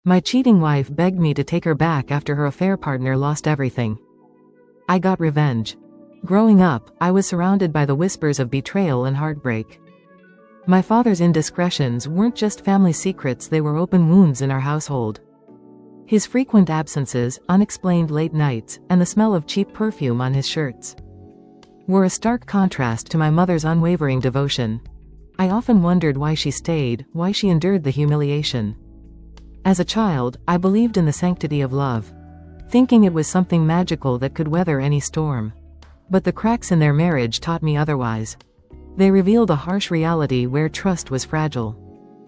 My cheating wife begged me to take her back after her affair partner lost everything. I got revenge. Growing up, I was surrounded by the whispers of betrayal and heartbreak. My father's indiscretions weren't just family secrets, they were open wounds in our household. His frequent absences, unexplained late nights, and the smell of cheap perfume on his shirts were a stark contrast to my mother's unwavering devotion. I often wondered why she stayed, why she endured the humiliation. As a child, I believed in the sanctity of love, thinking it was something magical that could weather any storm. But the cracks in their marriage taught me otherwise. They revealed a harsh reality where trust was fragile,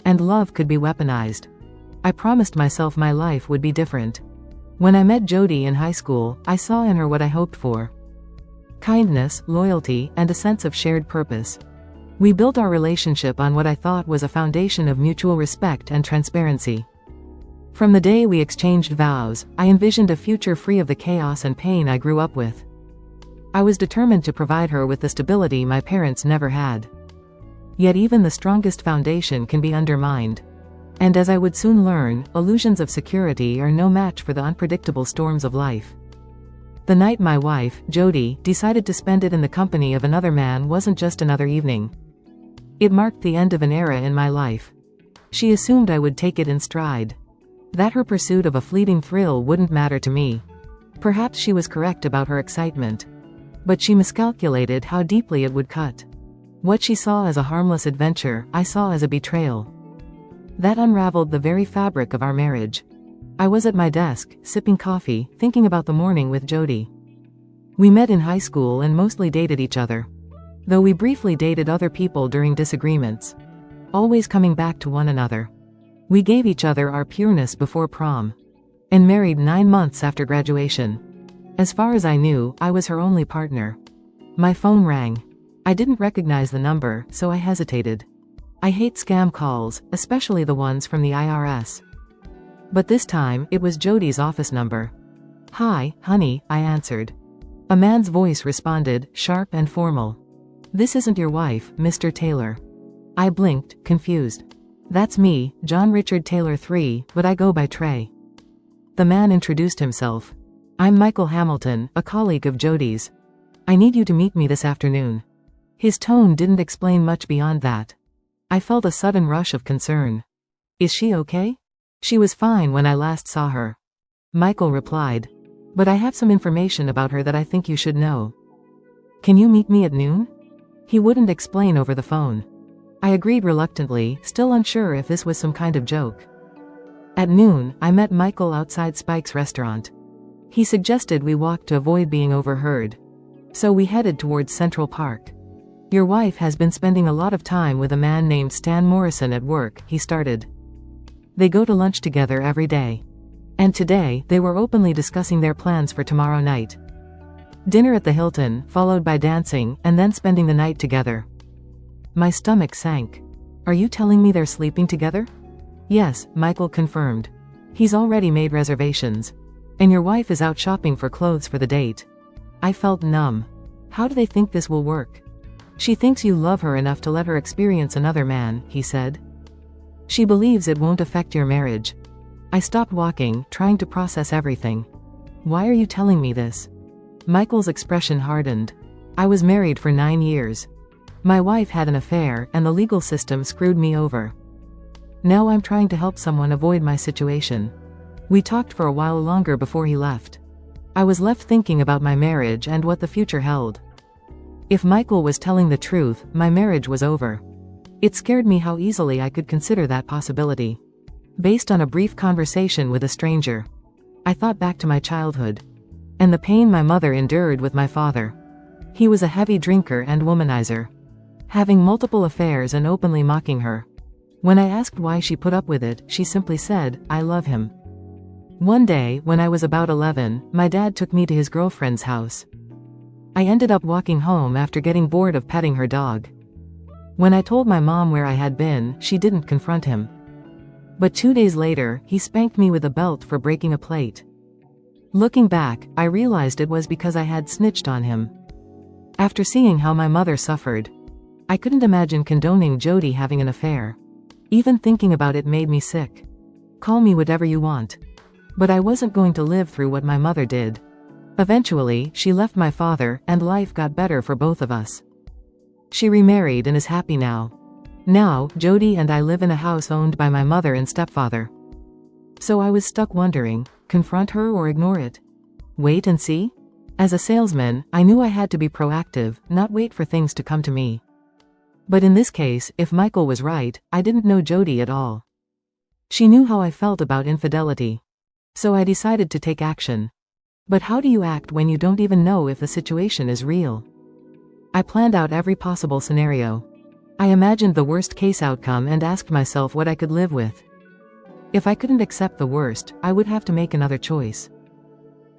and love could be weaponized. I promised myself my life would be different. When I met Jody in high school, I saw in her what I hoped for: kindness, loyalty, and a sense of shared purpose. We built our relationship on what I thought was a foundation of mutual respect and transparency. From the day we exchanged vows, I envisioned a future free of the chaos and pain I grew up with. I was determined to provide her with the stability my parents never had. Yet even the strongest foundation can be undermined. And as I would soon learn, illusions of security are no match for the unpredictable storms of life. The night my wife, Jody, decided to spend it in the company of another man wasn't just another evening. It marked the end of an era in my life. She assumed I would take it in stride, that her pursuit of a fleeting thrill wouldn't matter to me. Perhaps she was correct about her excitement, but she miscalculated how deeply it would cut. What she saw as a harmless adventure, I saw as a betrayal. That unraveled the very fabric of our marriage. I was at my desk, sipping coffee, thinking about the morning with Jody. We met in high school and mostly dated each other, though we briefly dated other people during disagreements, always coming back to one another. We gave each other our pureness before prom, and married 9 months after graduation. As far as I knew, I was her only partner. My phone rang. I didn't recognize the number, so I hesitated. I hate scam calls, especially the ones from the IRS. But this time, it was Jody's office number. "Hi, honey," I answered. A man's voice responded, sharp and formal. "This isn't your wife, Mr. Taylor." I blinked, confused. "That's me, John Richard Taylor III, but I go by Trey." The man introduced himself. "I'm Michael Hamilton, a colleague of Jody's. I need you to meet me this afternoon." His tone didn't explain much beyond that. I felt a sudden rush of concern. "Is she okay?" "She was fine when I last saw her," Michael replied. "But I have some information about her that I think you should know." "Can you meet me at noon?" He wouldn't explain over the phone. I agreed reluctantly, still unsure if this was some kind of joke. At noon, I met Michael outside Spike's restaurant. He suggested we walk to avoid being overheard, so we headed towards Central Park. "Your wife has been spending a lot of time with a man named Stan Morrison at work," he started. "They go to lunch together every day. And today, they were openly discussing their plans for tomorrow night. Dinner at the Hilton, followed by dancing, and then spending the night together." My stomach sank. "Are you telling me they're sleeping together?" "Yes," Michael confirmed. "He's already made reservations. And your wife is out shopping for clothes for the date." I felt numb. "How do they think this will work?" "She thinks you love her enough to let her experience another man," he said. "She believes it won't affect your marriage." I stopped walking, trying to process everything. "Why are you telling me this?" Michael's expression hardened. "I was married for 9 years. My wife had an affair, and the legal system screwed me over. Now I'm trying to help someone avoid my situation." We talked for a while longer before he left. I was left thinking about my marriage and what the future held. If Michael was telling the truth, my marriage was over. It scared me how easily I could consider that possibility, based on a brief conversation with a stranger. I thought back to my childhood, and the pain my mother endured with my father. He was a heavy drinker and womanizer, having multiple affairs and openly mocking her. When I asked why she put up with it, she simply said, "I love him." One day, when I was about 11, my dad took me to his girlfriend's house. I ended up walking home after getting bored of petting her dog. When I told my mom where I had been, she didn't confront him. But 2 days later, he spanked me with a belt for breaking a plate. Looking back, I realized it was because I had snitched on him. After seeing how my mother suffered, I couldn't imagine condoning Jody having an affair. Even thinking about it made me sick. Call me whatever you want. But I wasn't going to live through what my mother did. Eventually, she left my father, and life got better for both of us. She remarried and is happy now. Now, Jody and I live in a house owned by my mother and stepfather. So I was stuck wondering, confront her or ignore it? Wait and see? As a salesman, I knew I had to be proactive, not wait for things to come to me. But in this case, if Michael was right, I didn't know Jody at all. She knew how I felt about infidelity. So I decided to take action. But how do you act when you don't even know if the situation is real? I planned out every possible scenario. I imagined the worst case outcome and asked myself what I could live with. If I couldn't accept the worst, I would have to make another choice.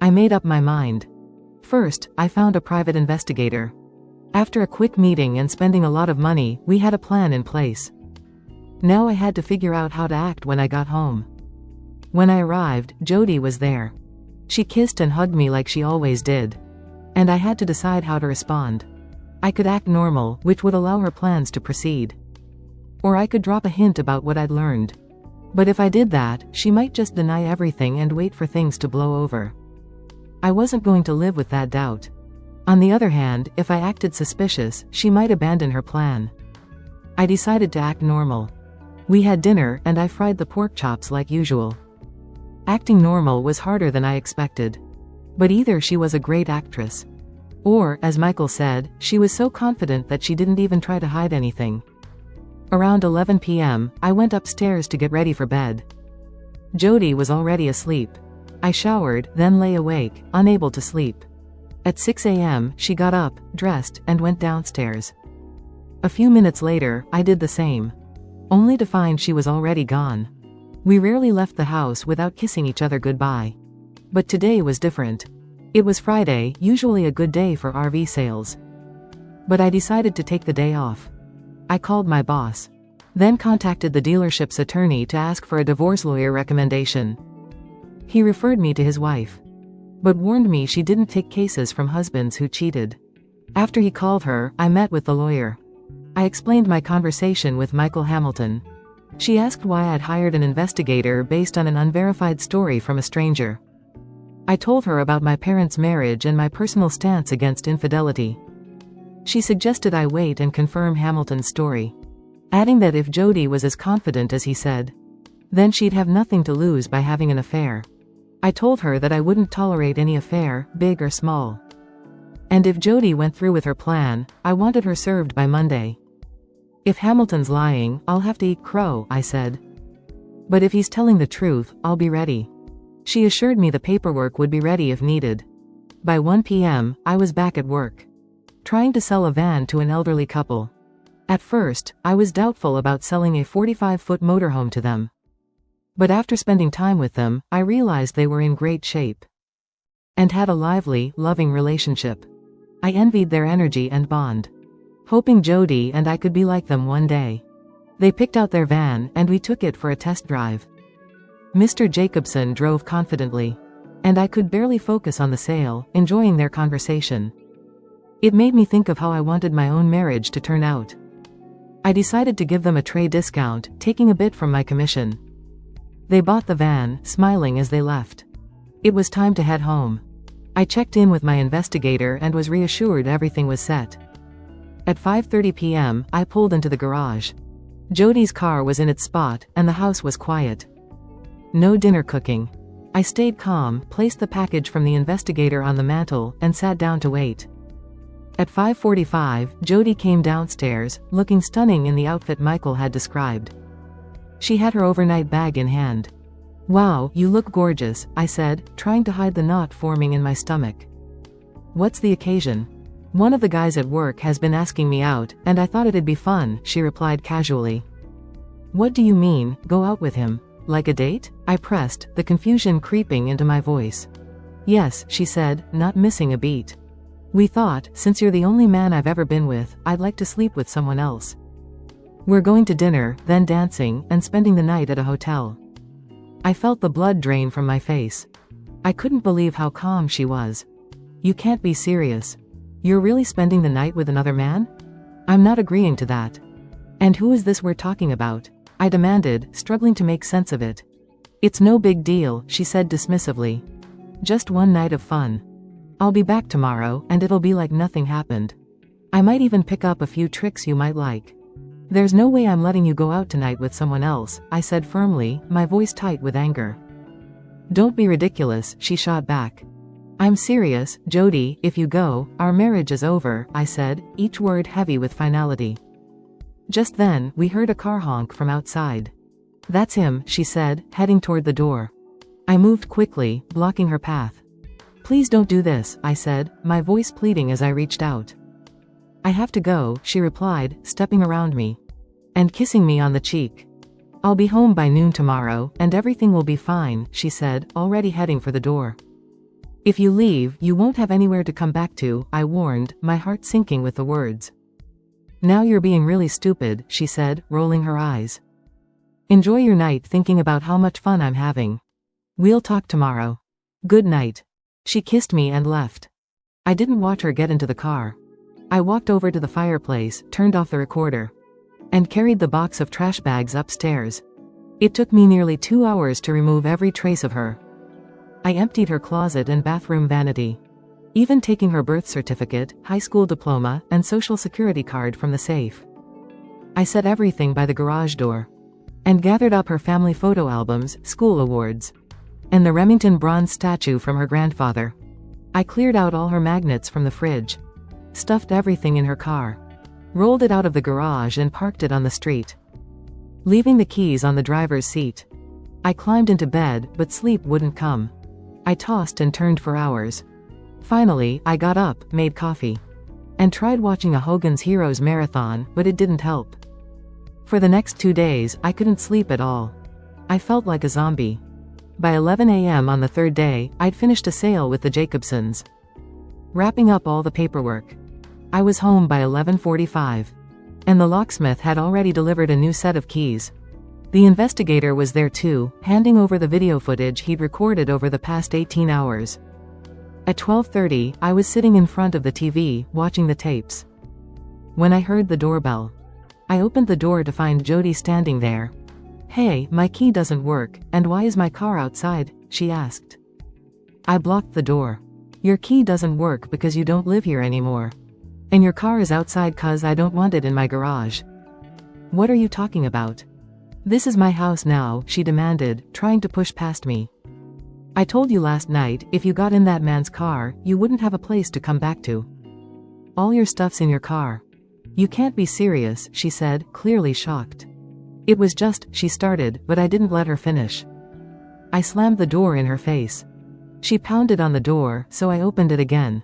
I made up my mind. First, I found a private investigator. After a quick meeting and spending a lot of money, we had a plan in place. Now I had to figure out how to act when I got home. When I arrived, Jody was there. She kissed and hugged me like she always did. And I had to decide how to respond. I could act normal, which would allow her plans to proceed. Or I could drop a hint about what I'd learned. But if I did that, she might just deny everything and wait for things to blow over. I wasn't going to live with that doubt. On the other hand, if I acted suspicious, she might abandon her plan. I decided to act normal. We had dinner, and I fried the pork chops like usual. Acting normal was harder than I expected. But either she was a great actress. Or, as Michael said, she was so confident that she didn't even try to hide anything. Around 11 p.m., I went upstairs to get ready for bed. Jody was already asleep. I showered, then lay awake, unable to sleep. At 6 a.m., she got up, dressed, and went downstairs. A few minutes later, I did the same. Only to find she was already gone. We rarely left the house without kissing each other goodbye. But today was different. It was Friday, usually a good day for RV sales. But I decided to take the day off. I called my boss. Then contacted the dealership's attorney to ask for a divorce lawyer recommendation. He referred me to his wife. But warned me she didn't take cases from husbands who cheated. After he called her, I met with the lawyer. I explained my conversation with Michael Hamilton. She asked why I'd hired an investigator based on an unverified story from a stranger. I told her about my parents' marriage and my personal stance against infidelity. She suggested I wait and confirm Hamilton's story, adding that if Jody was as confident as he said, then she'd have nothing to lose by having an affair. I told her that I wouldn't tolerate any affair, big or small. And if Jody went through with her plan, I wanted her served by Monday. If Hamilton's lying, I'll have to eat crow, I said. But if he's telling the truth, I'll be ready. She assured me the paperwork would be ready if needed. By 1 p.m., I was back at work, trying to sell a van to an elderly couple. At first, I was doubtful about selling a 45-foot motorhome to them. But after spending time with them, I realized they were in great shape. And had a lively, loving relationship. I envied their energy and bond, hoping Jody and I could be like them one day. They picked out their van, and we took it for a test drive. Mr. Jacobson drove confidently. And I could barely focus on the sale, enjoying their conversation. It made me think of how I wanted my own marriage to turn out. I decided to give them a trade discount, taking a bit from my commission. They bought the van, smiling as they left. It was time to head home. I checked in with my investigator and was reassured everything was set. At 5:30 p.m., I pulled into the garage. Jody's car was in its spot, and the house was quiet. No dinner cooking. I stayed calm, placed the package from the investigator on the mantel, and sat down to wait. At 5:45, Jody came downstairs, looking stunning in the outfit Michael had described. She had her overnight bag in hand. "Wow, you look gorgeous," I said, trying to hide the knot forming in my stomach. "What's the occasion?" "One of the guys at work has been asking me out, and I thought it'd be fun," she replied casually. "What do you mean, go out with him? Like a date?" I pressed, the confusion creeping into my voice. "Yes," she said, not missing a beat. "We thought, since you're the only man I've ever been with, I'd like to sleep with someone else. We're going to dinner, then dancing, and spending the night at a hotel." I felt the blood drain from my face. I couldn't believe how calm she was. "You can't be serious. You're really spending the night with another man?" "I'm not agreeing to that." "And who is this we're talking about?" I demanded, struggling to make sense of it. It's no big deal, she said dismissively. Just one night of fun. I'll be back tomorrow, and it'll be like nothing happened. I might even pick up a few tricks you might like. There's no way I'm letting you go out tonight with someone else, I said firmly, my voice tight with anger. Don't be ridiculous, she shot back. I'm serious, Jody, if you go, our marriage is over, I said, each word heavy with finality. Just then, we heard a car honk from outside. That's him, she said, heading toward the door. I moved quickly, blocking her path. Please don't do this, I said, my voice pleading as I reached out. I have to go, she replied, stepping around me. And kissing me on the cheek. I'll be home by noon tomorrow, and everything will be fine, she said, already heading for the door. If you leave, you won't have anywhere to come back to, I warned, my heart sinking with the words. Now you're being really stupid, she said, rolling her eyes. Enjoy your night thinking about how much fun I'm having. We'll talk tomorrow. Good night. She kissed me and left. I didn't watch her get into the car. I walked over to the fireplace, turned off the recorder, and carried the box of trash bags upstairs. It took me nearly 2 hours to remove every trace of her. I emptied her closet and bathroom vanity, even taking her birth certificate, high school diploma, and social security card from the safe. I set everything by the garage door, and gathered up her family photo albums, school awards, and the Remington bronze statue from her grandfather. I cleared out all her magnets from the fridge, stuffed everything in her car, rolled it out of the garage and parked it on the street, leaving the keys on the driver's seat. I climbed into bed, but sleep wouldn't come. I tossed and turned for hours. Finally, I got up, made coffee, and tried watching a Hogan's Heroes marathon, but it didn't help. For the next 2 days, I couldn't sleep at all. I felt like a zombie. By 11 a.m. on the third day, I'd finished a sale with the Jacobsons, wrapping up all the paperwork. I was home by 11:45. And the locksmith had already delivered a new set of keys. The investigator was there too, handing over the video footage he'd recorded over the past 18 hours. At 12:30, I was sitting in front of the TV, watching the tapes, when I heard the doorbell. I opened the door to find Jody standing there. Hey, my key doesn't work, and why is my car outside? She asked. I blocked the door. Your key doesn't work because you don't live here anymore. And your car is outside 'cause I don't want it in my garage. What are you talking about? This is my house now, she demanded, trying to push past me. I told you last night, if you got in that man's car, you wouldn't have a place to come back to. All your stuff's in your car. You can't be serious, she said, clearly shocked. It was just, she started, but I didn't let her finish. I slammed the door in her face. She pounded on the door, so I opened it again.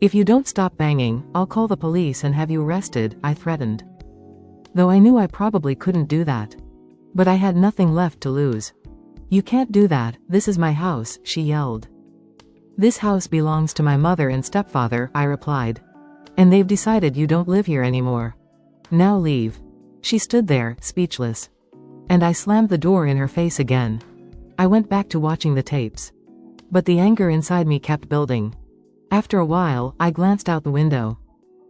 If you don't stop banging, I'll call the police and have you arrested, I threatened. Though I knew I probably couldn't do that. But I had nothing left to lose. You can't do that, this is my house, she yelled. This house belongs to my mother and stepfather, I replied. And they've decided you don't live here anymore. Now leave. She stood there, speechless. And I slammed the door in her face again. I went back to watching the tapes. But the anger inside me kept building. After a while, I glanced out the window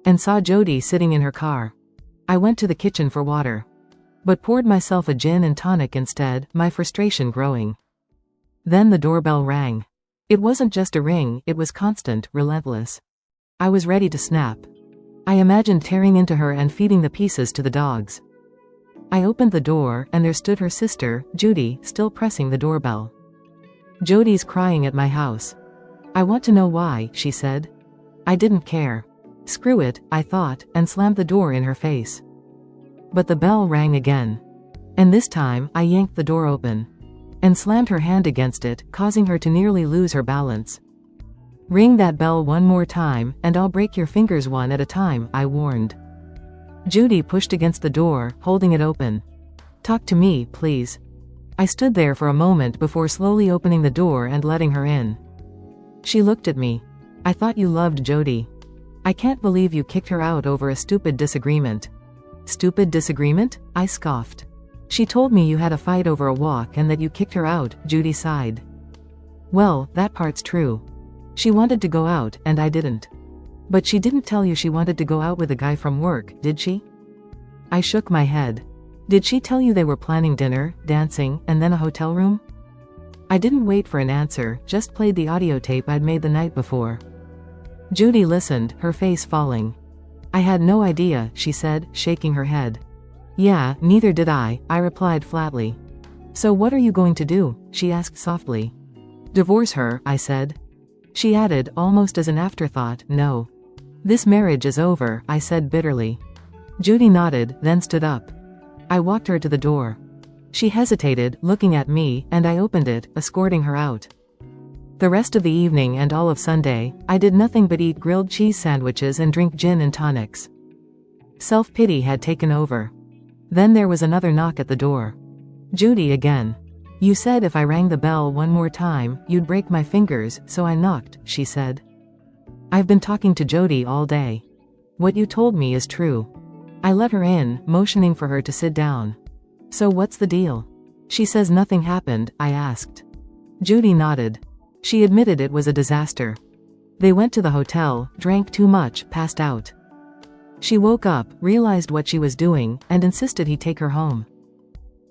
and saw Jody sitting in her car. I went to the kitchen for water, but poured myself a gin and tonic instead, my frustration growing. Then the doorbell rang. It wasn't just a ring, it was constant, relentless. I was ready to snap. I imagined tearing into her and feeding the pieces to the dogs. I opened the door, and there stood her sister, Judy, still pressing the doorbell. Jody's crying at my house. I want to know why, she said. I didn't care. Screw it, I thought, and slammed the door in her face. But the bell rang again. And this time, I yanked the door open and slammed her hand against it, causing her to nearly lose her balance. Ring that bell one more time, and I'll break your fingers one at a time, I warned. Judy pushed against the door, holding it open. Talk to me, please. I stood there for a moment before slowly opening the door and letting her in. She looked at me. I thought you loved Jody. I can't believe you kicked her out over a stupid disagreement. Stupid disagreement? I scoffed. She told me you had a fight over a walk and that you kicked her out, Judy sighed. Well, that part's true. She wanted to go out, and I didn't. But she didn't tell you she wanted to go out with a guy from work, did she? I shook my head. Did she tell you they were planning dinner, dancing, and then a hotel room? I didn't wait for an answer, just played the audio tape I'd made the night before. Judy listened, her face falling. I had no idea, she said, shaking her head. Yeah, neither did I replied flatly. So what are you going to do? She asked softly. Divorce her, I said. She added, almost as an afterthought, no. This marriage is over, I said bitterly. Judy nodded, then stood up. I walked her to the door. She hesitated, looking at me, and I opened it, escorting her out. The rest of the evening and all of Sunday, I did nothing but eat grilled cheese sandwiches and drink gin and tonics. Self-pity had taken over. Then there was another knock at the door. Judy again. You said if I rang the bell one more time, you'd break my fingers, so I knocked, she said. I've been talking to Jody all day. What you told me is true. I let her in, motioning for her to sit down. So what's the deal? She says nothing happened, I asked. Judy nodded. She admitted it was a disaster. They went to the hotel, drank too much, passed out. She woke up, realized what she was doing, and insisted he take her home.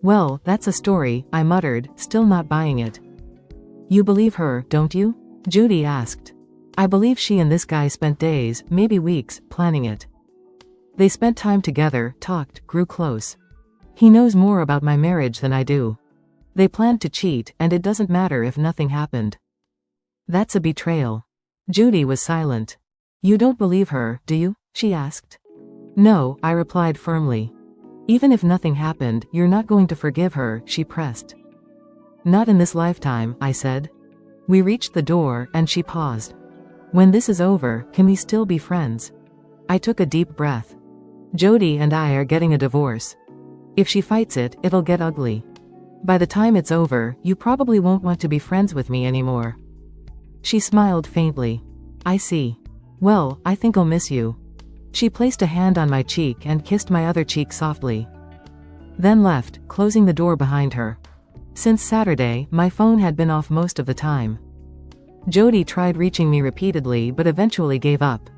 Well, that's a story, I muttered, still not buying it. You believe her, don't you? Judy asked. I believe she and this guy spent days, maybe weeks, planning it. They spent time together, talked, grew close. He knows more about my marriage than I do. They planned to cheat, and it doesn't matter if nothing happened. That's a betrayal. Judy was silent. You don't believe her, do you? She asked. No, I replied firmly. Even if nothing happened, you're not going to forgive her, she pressed. Not in this lifetime, I said. We reached the door, and she paused. When this is over, can we still be friends? I took a deep breath. Jody and I are getting a divorce. If she fights it, it'll get ugly. By the time it's over, you probably won't want to be friends with me anymore. She smiled faintly. I see. Well, I think I'll miss you. She placed a hand on my cheek and kissed my other cheek softly. Then left, closing the door behind her. Since Saturday, my phone had been off most of the time. Jody tried reaching me repeatedly but eventually gave up.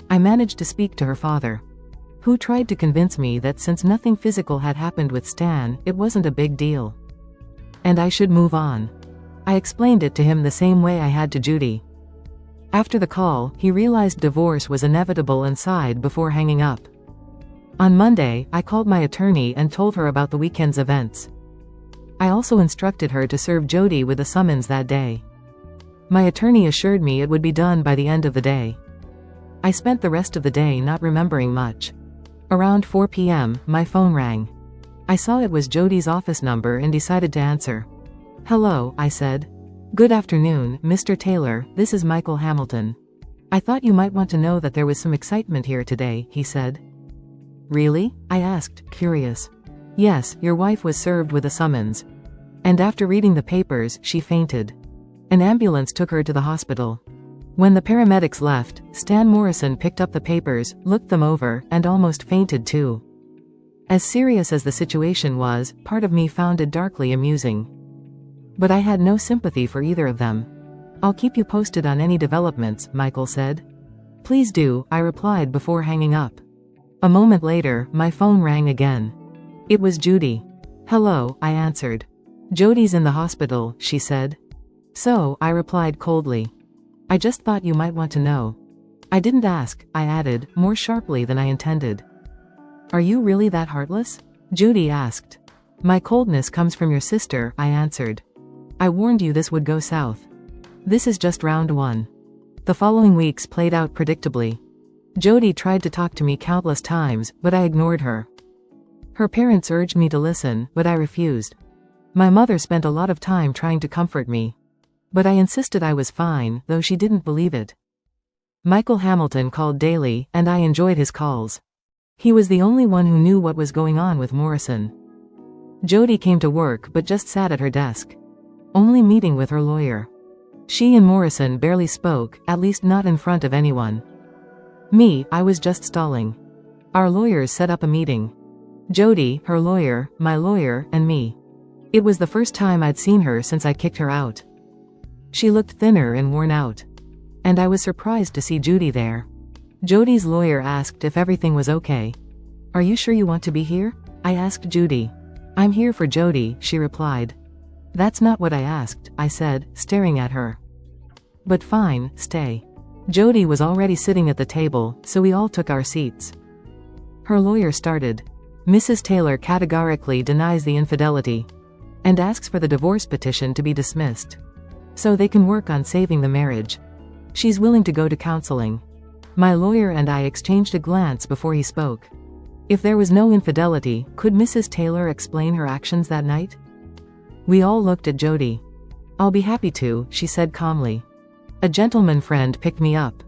I managed to speak to her father, who tried to convince me that since nothing physical had happened with Stan, it wasn't a big deal. And I should move on. I explained it to him the same way I had to Judy. After the call, he realized divorce was inevitable and sighed before hanging up. On Monday, I called my attorney and told her about the weekend's events. I also instructed her to serve Jody with a summons that day. My attorney assured me it would be done by the end of the day. I spent the rest of the day not remembering much. Around 4 p.m., my phone rang. I saw it was Jody's office number and decided to answer. Hello, I said. Good afternoon, Mr. Taylor, this is Michael Hamilton. I thought you might want to know that there was some excitement here today, he said. Really? I asked, curious. Yes, your wife was served with a summons. And after reading the papers, she fainted. An ambulance took her to the hospital. When the paramedics left, Stan Morrison picked up the papers, looked them over, and almost fainted too. As serious as the situation was, part of me found it darkly amusing. But I had no sympathy for either of them. I'll keep you posted on any developments, Michael said. Please do, I replied before hanging up. A moment later, my phone rang again. It was Judy. Hello, I answered. Jody's in the hospital, she said. So, I replied coldly. I just thought you might want to know. I didn't ask, I added, more sharply than I intended. Are you really that heartless? Judy asked. My coldness comes from your sister, I answered. I warned you this would go south. This is just round one. The following weeks played out predictably. Jody tried to talk to me countless times, but I ignored her. Her parents urged me to listen, but I refused. My mother spent a lot of time trying to comfort me. But I insisted I was fine, though she didn't believe it. Michael Hamilton called daily, and I enjoyed his calls. He was the only one who knew what was going on with Morrison. Jody came to work but just sat at her desk, only meeting with her lawyer. She and Morrison barely spoke, at least not in front of anyone. Me, I was just stalling. Our lawyers set up a meeting. Jody, her lawyer, my lawyer, and me. It was the first time I'd seen her since I kicked her out. She looked thinner and worn out. And I was surprised to see Judy there. Jody's lawyer asked if everything was okay. Are you sure you want to be here? I asked Judy. I'm here for Jody, she replied. That's not what I asked, I said, staring at her. But fine, stay. Jody was already sitting at the table, so we all took our seats. Her lawyer started. Mrs. Taylor categorically denies the infidelity and asks for the divorce petition to be dismissed so they can work on saving the marriage. She's willing to go to counseling. My lawyer and I exchanged a glance before he spoke. If there was no infidelity, could Mrs. Taylor explain her actions that night? We all looked at Jody. I'll be happy to, she said calmly. A gentleman friend picked me up.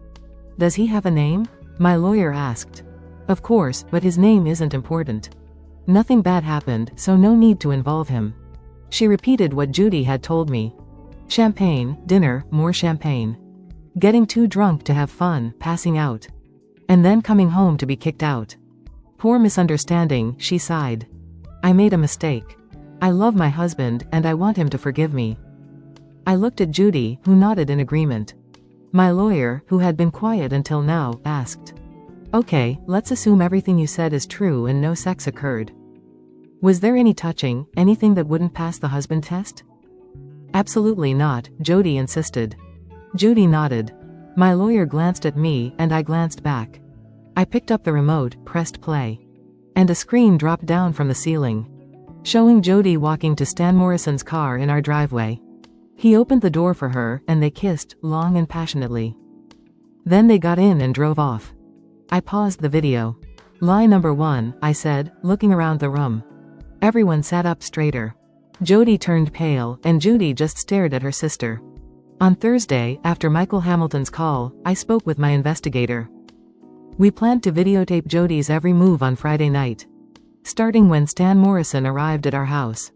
Does he have a name? My lawyer asked. Of course, but his name isn't important. Nothing bad happened, so no need to involve him. She repeated what Judy had told me. Champagne, dinner, more champagne. Getting too drunk to have fun, passing out. And then coming home to be kicked out. Poor misunderstanding, she sighed. I made a mistake. I love my husband, and I want him to forgive me. I looked at Judy, who nodded in agreement. My lawyer, who had been quiet until now, asked. Okay, let's assume everything you said is true and no sex occurred. Was there any touching, anything that wouldn't pass the husband test? Absolutely not, Jody insisted. Judy nodded. My lawyer glanced at me, and I glanced back. I picked up the remote, pressed play. And a screen dropped down from the ceiling, showing Jody walking to Stan Morrison's car in our driveway. He opened the door for her, and they kissed, long and passionately. Then they got in and drove off. I paused the video. Lie number 1, I said, looking around the room. Everyone sat up straighter. Jody turned pale, and Judy just stared at her sister. On Thursday, after Michael Hamilton's call, I spoke with my investigator. We planned to videotape Jody's every move on Friday night, starting when Stan Morrison arrived at our house.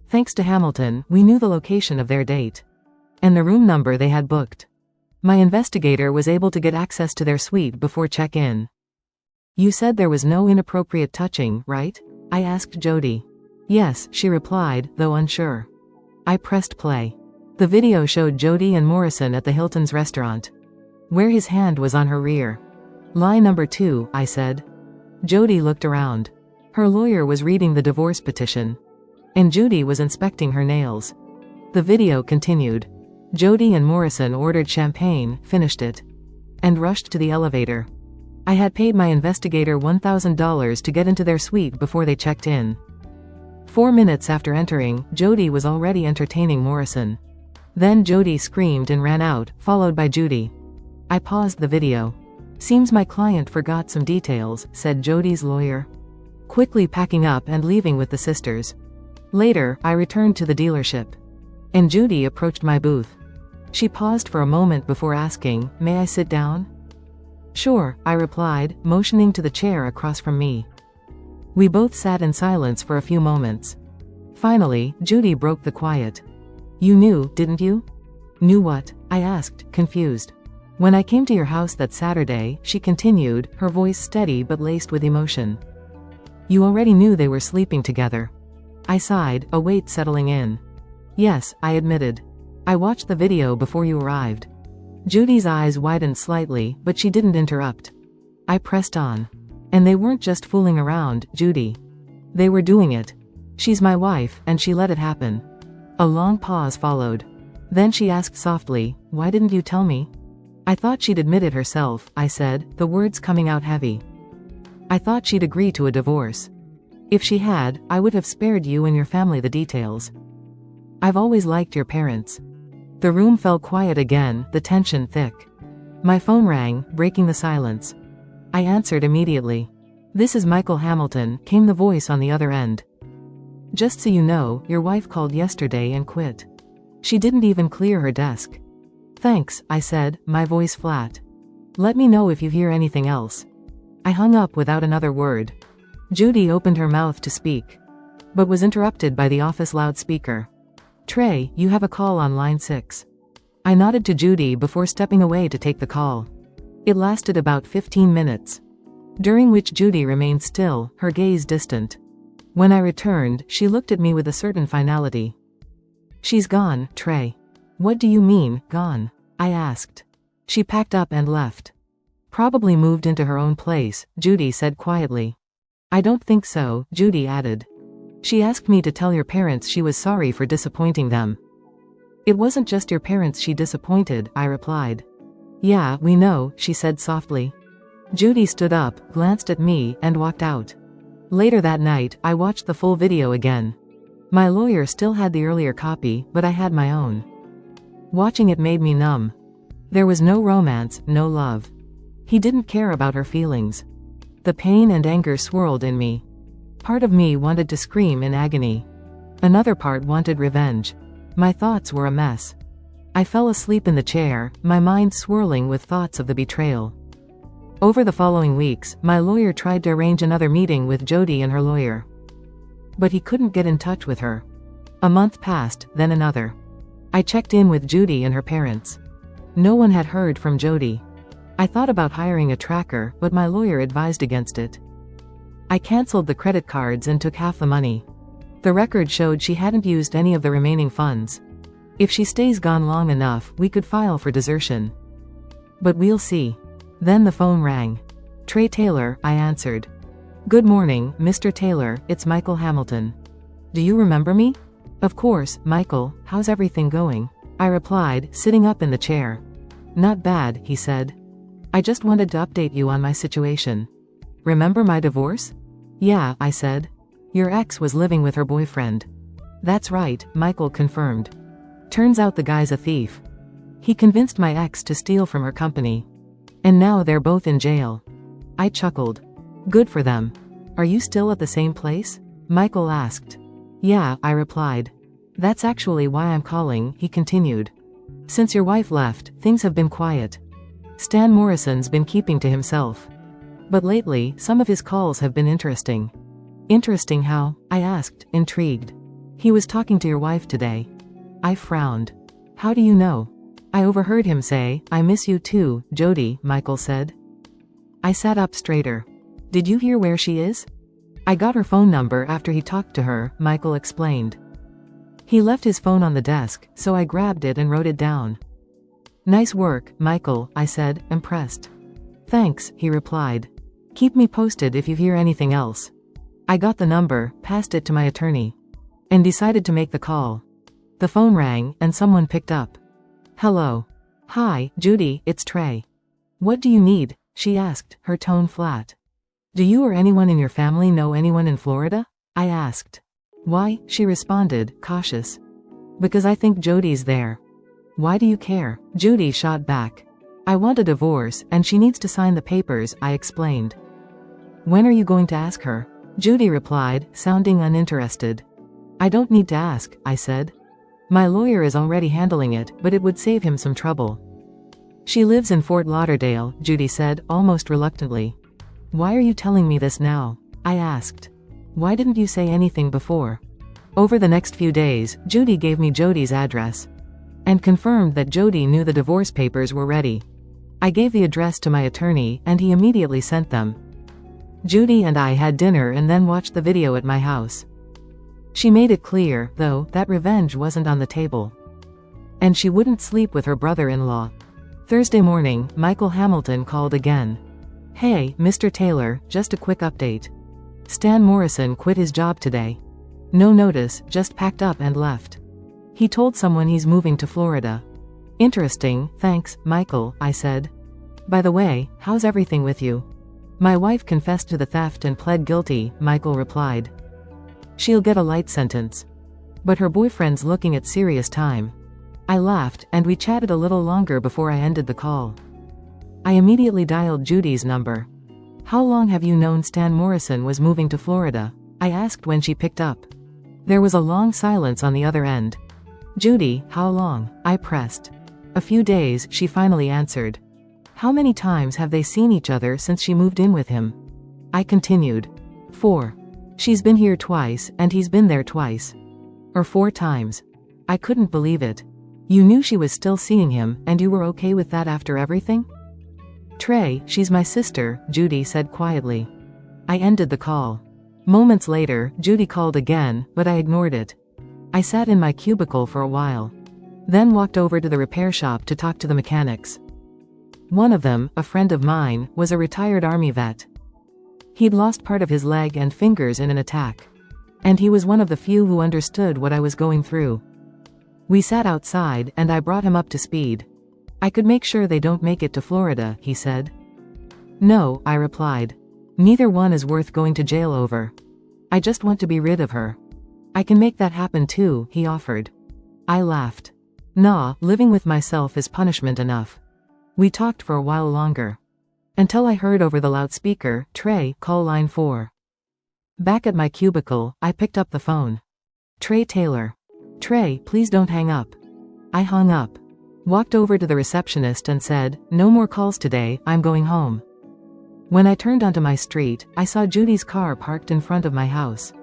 Thanks to Hamilton, we knew the location of their date and the room number they had booked. My investigator was able to get access to their suite before check-in. You said there was no inappropriate touching, right? I asked Jody. Yes, she replied, though unsure. I pressed play. The video showed Jody and Morrison at the Hilton's restaurant, where his hand was on her rear. Lie number 2, I said. Jody looked around. Her lawyer was reading the divorce petition, and Judy was inspecting her nails. The video continued. Jody and Morrison ordered champagne, finished it, and rushed to the elevator. I had paid my investigator $1,000 to get into their suite before they checked in. 4 minutes after entering, Jody was already entertaining Morrison. Then Jody screamed and ran out, followed by Judy. I paused the video. Seems my client forgot some details, said Jody's lawyer, quickly packing up and leaving with the sisters. Later, I returned to the dealership, and Judy approached my booth. She paused for a moment before asking, "May I sit down?" "Sure," I replied, motioning to the chair across from me. We both sat in silence for a few moments. Finally, Judy broke the quiet. "You knew, didn't you?" "Knew what?" I asked, confused. "When I came to your house that Saturday," she continued, her voice steady but laced with emotion. "You already knew they were sleeping together." I sighed, a weight settling in. "Yes," I admitted. "I watched the video before you arrived." Judy's eyes widened slightly, but she didn't interrupt. I pressed on. "And they weren't just fooling around, Judy. They were doing it. She's my wife, and she let it happen." A long pause followed. Then she asked softly, "Why didn't you tell me?" "I thought she'd admit it herself," I said, the words coming out heavy. "I thought she'd agree to a divorce. If she had, I would have spared you and your family the details. I've always liked your parents." The room fell quiet again, the tension thick. My phone rang, breaking the silence. I answered immediately. "This is Michael Hamilton," came the voice on the other end. "Just so you know, your wife called yesterday and quit. She didn't even clear her desk." "Thanks," I said, my voice flat. "Let me know if you hear anything else." I hung up without another word. Judy opened her mouth to speak, but was interrupted by the office loudspeaker. "Trey, you have a call on line 6. I nodded to Judy before stepping away to take the call. It lasted about 15 minutes, during which Judy remained still, her gaze distant. When I returned, she looked at me with a certain finality. "She's gone, Trey." "What do you mean, gone?" I asked. "She packed up and left. Probably moved into her own place," Judy said quietly. "I don't think so," Judy added. She asked me to tell your parents she was sorry for disappointing them. It wasn't just your parents she disappointed, I replied. Yeah, we know, she said softly. Judy stood up, glanced at me, and walked out. Later that night, I watched the full video again. My lawyer still had the earlier copy, but I had my own. Watching it made me numb. There was no romance, no love. He didn't care about her feelings. The pain and anger swirled in me. Part of me wanted to scream in agony. Another part wanted revenge. My thoughts were a mess. I fell asleep in the chair, my mind swirling with thoughts of the betrayal. Over the following weeks, my lawyer tried to arrange another meeting with Jody and her lawyer. But he couldn't get in touch with her. A month passed, then another. I checked in with Judy and her parents. No one had heard from Jody. I thought about hiring a tracker, but my lawyer advised against it. I canceled the credit cards and took half the money. The record showed she hadn't used any of the remaining funds. If she stays gone long enough, we could file for desertion. But we'll see. Then the phone rang. Trey Taylor, I answered. Good morning, Mr. Taylor, it's Michael Hamilton. Do you remember me? Of course, Michael, how's everything going? I replied, sitting up in the chair. Not bad, he said. I just wanted to update you on my situation. Remember my divorce? Yeah, I said. Your ex was living with her boyfriend. That's right, Michael confirmed. Turns out the guy's a thief. He convinced my ex to steal from her company. And now they're both in jail. I chuckled. Good for them. Are you still at the same place? Michael asked. Yeah, I replied. That's actually why I'm calling, he continued. Since your wife left, things have been quiet. Stan Morrison's been keeping to himself. But lately, some of his calls have been interesting. Interesting how? I asked, intrigued. He was talking to your wife today. I frowned. How do you know? I overheard him say, I miss you too, Jody, Michael said. I sat up straighter. Did you hear where she is? I got her phone number after he talked to her, Michael explained. He left his phone on the desk, so I grabbed it and wrote it down. Nice work, Michael, I said, impressed. Thanks, he replied. Keep me posted if you hear anything else. I got the number, passed it to my attorney, and decided to make the call. The phone rang, and someone picked up. Hello. Hi, Judy, it's Trey. What do you need? She asked, her tone flat. Do you or anyone in your family know anyone in Florida? I asked. Why? She responded, cautious. Because I think Jody's there. Why do you care? Judy shot back. I want a divorce, and she needs to sign the papers, I explained. When are you going to ask her? Judy replied, sounding uninterested. I don't need to ask, I said. My lawyer is already handling it, but it would save him some trouble. She lives in Fort Lauderdale, Judy said, almost reluctantly. Why are you telling me this now? I asked. Why didn't you say anything before? Over the next few days, Judy gave me Jody's address and confirmed that Jody knew the divorce papers were ready. I gave the address to my attorney, and he immediately sent them. Judy and I had dinner and then watched the video at my house. She made it clear, though, that revenge wasn't on the table. And she wouldn't sleep with her brother-in-law. Thursday morning, Michael Hamilton called again. Hey, Mr. Taylor, just a quick update. Stan Morrison quit his job today. No notice, just packed up and left. He told someone he's moving to Florida. Interesting, thanks, Michael, I said. By the way, how's everything with you? My wife confessed to the theft and pled guilty, Michael replied. She'll get a light sentence. But her boyfriend's looking at serious time. I laughed, and we chatted a little longer before I ended the call. I immediately dialed Judy's number. How long have you known Stan Morrison was moving to Florida? I asked when she picked up. There was a long silence on the other end. Judy, how long? I pressed. A few days, she finally answered. How many times have they seen each other since she moved in with him? I continued. 4. She's been here twice, and he's been there twice. Or 4 times. I couldn't believe it. You knew she was still seeing him, and you were okay with that after everything? Trey, she's my sister, Judy said quietly. I ended the call. Moments later, Judy called again, but I ignored it. I sat in my cubicle for a while. Then walked over to the repair shop to talk to the mechanics. One of them, a friend of mine, was a retired army vet. He'd lost part of his leg and fingers in an attack. And he was one of the few who understood what I was going through. We sat outside, and I brought him up to speed. I could make sure they don't make it to Florida, he said. No, I replied. Neither one is worth going to jail over. I just want to be rid of her. I can make that happen too, he offered. I laughed. Nah, living with myself is punishment enough. We talked for a while longer. Until I heard over the loudspeaker, Trey, call line 4. Back at my cubicle, I picked up the phone. Trey Taylor. Trey, please don't hang up. I hung up. Walked over to the receptionist and said, no more calls today, I'm going home. When I turned onto my street, I saw Judy's car parked in front of my house.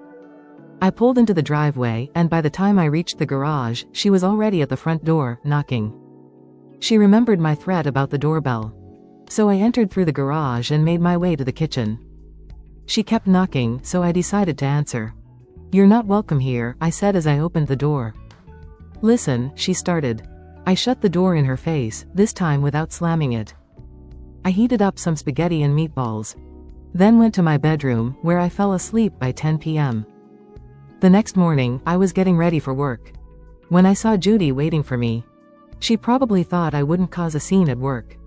I pulled into the driveway, and by the time I reached the garage, she was already at the front door, knocking. She remembered my threat about the doorbell. So I entered through the garage and made my way to the kitchen. She kept knocking, so I decided to answer. You're not welcome here, I said as I opened the door. Listen, she started. I shut the door in her face, this time without slamming it. I heated up some spaghetti and meatballs. Then went to my bedroom, where I fell asleep by 10 p.m. The next morning, I was getting ready for work. When I saw Judy waiting for me, she probably thought I wouldn't cause a scene at work.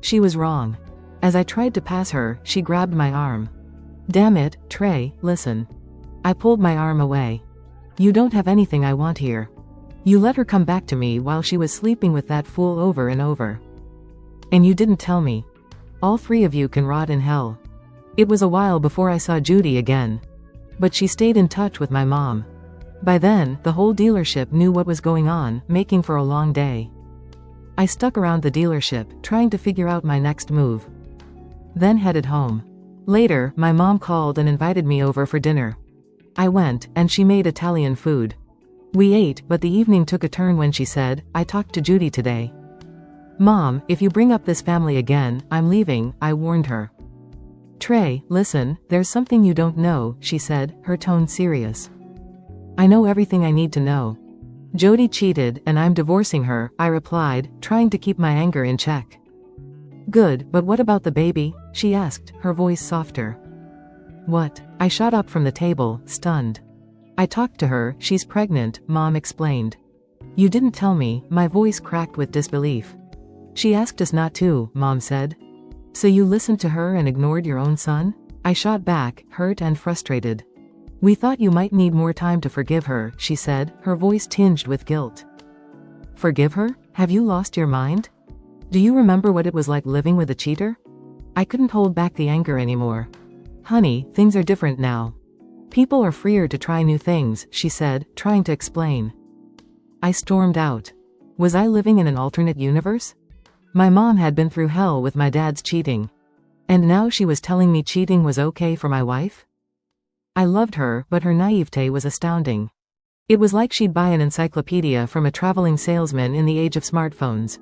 She was wrong. As I tried to pass her, she grabbed my arm. Damn it, Trey, listen. I pulled my arm away. You don't have anything I want here. You let her come back to me while she was sleeping with that fool over and over. And you didn't tell me. All three of you can rot in hell. It was a while before I saw Judy again. But she stayed in touch with my mom. By then, the whole dealership knew what was going on, making for a long day. I stuck around the dealership, trying to figure out my next move. Then headed home. Later, my mom called and invited me over for dinner. I went, and she made Italian food. We ate, but the evening took a turn when she said, I talked to Judy today. Mom, if you bring up this family again, I'm leaving, I warned her. Trey, listen, there's something you don't know, she said, her tone serious. I know everything I need to know. Jody cheated, and I'm divorcing her, I replied, trying to keep my anger in check. Good, but what about the baby? She asked, her voice softer. What? I shot up from the table, stunned. I talked to her, she's pregnant, Mom explained. You didn't tell me, my voice cracked with disbelief. She asked us not to, Mom said. So you listened to her and ignored your own son? I shot back, hurt and frustrated. We thought you might need more time to forgive her, she said, her voice tinged with guilt. Forgive her? Have you lost your mind? Do you remember what it was like living with a cheater? I couldn't hold back the anger anymore. Honey, things are different now. People are freer to try new things, she said, trying to explain. I stormed out. Was I living in an alternate universe? My mom had been through hell with my dad's cheating. And now she was telling me cheating was okay for my wife? I loved her, but her naivete was astounding. It was like she'd buy an encyclopedia from a traveling salesman in the age of smartphones.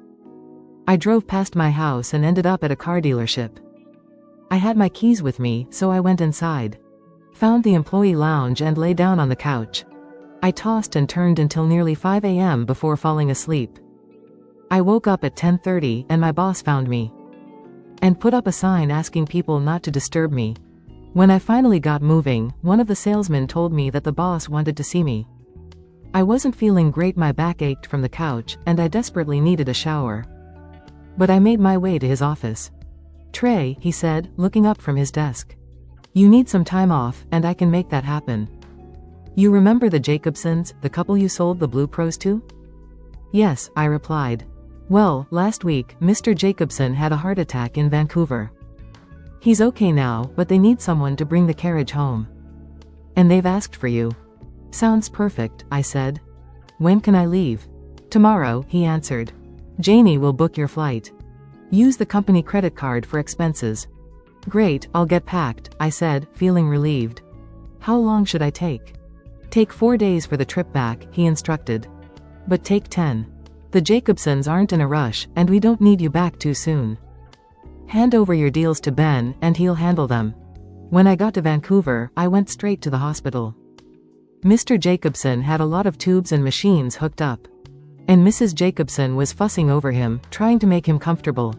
I drove past my house and ended up at a car dealership. I had my keys with me, so I went inside. Found the employee lounge and lay down on the couch. I tossed and turned until nearly 5 a.m. before falling asleep. I woke up at 10:30 and my boss found me. And put up a sign asking people not to disturb me. When I finally got moving, one of the salesmen told me that the boss wanted to see me. I wasn't feeling great, my back ached from the couch, and I desperately needed a shower. But I made my way to his office. Trey, he said, looking up from his desk. You need some time off, and I can make that happen. You remember the Jacobsons, the couple you sold the Blue Pros to? Yes, I replied. Well, last week, Mr. Jacobson had a heart attack in Vancouver. He's okay now, but they need someone to bring the carriage home. And they've asked for you. Sounds perfect, I said. When can I leave? Tomorrow, he answered. Janie will book your flight. Use the company credit card for expenses. Great, I'll get packed, I said, feeling relieved. How long should I take? Take 4 days for the trip back, he instructed. But take 10. The Jacobsons aren't in a rush, and we don't need you back too soon. Hand over your deals to Ben, and he'll handle them. When I got to Vancouver, I went straight to the hospital. Mr. Jacobson had a lot of tubes and machines hooked up. And Mrs. Jacobson was fussing over him, trying to make him comfortable.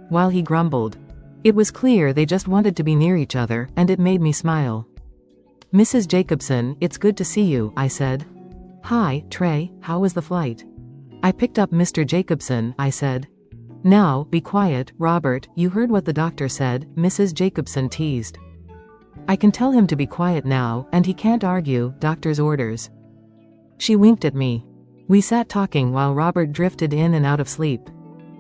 While he grumbled. It was clear they just wanted to be near each other, and it made me smile. "Mrs. Jacobson, it's good to see you," I said. "Hi, Trey, how was the flight?" "I picked up Mr. Jacobson," I said. "Now, be quiet, Robert, you heard what the doctor said," Mrs. Jacobson teased. "I can tell him to be quiet now, and he can't argue doctor's orders." She winked at me. We sat talking while Robert drifted in and out of sleep.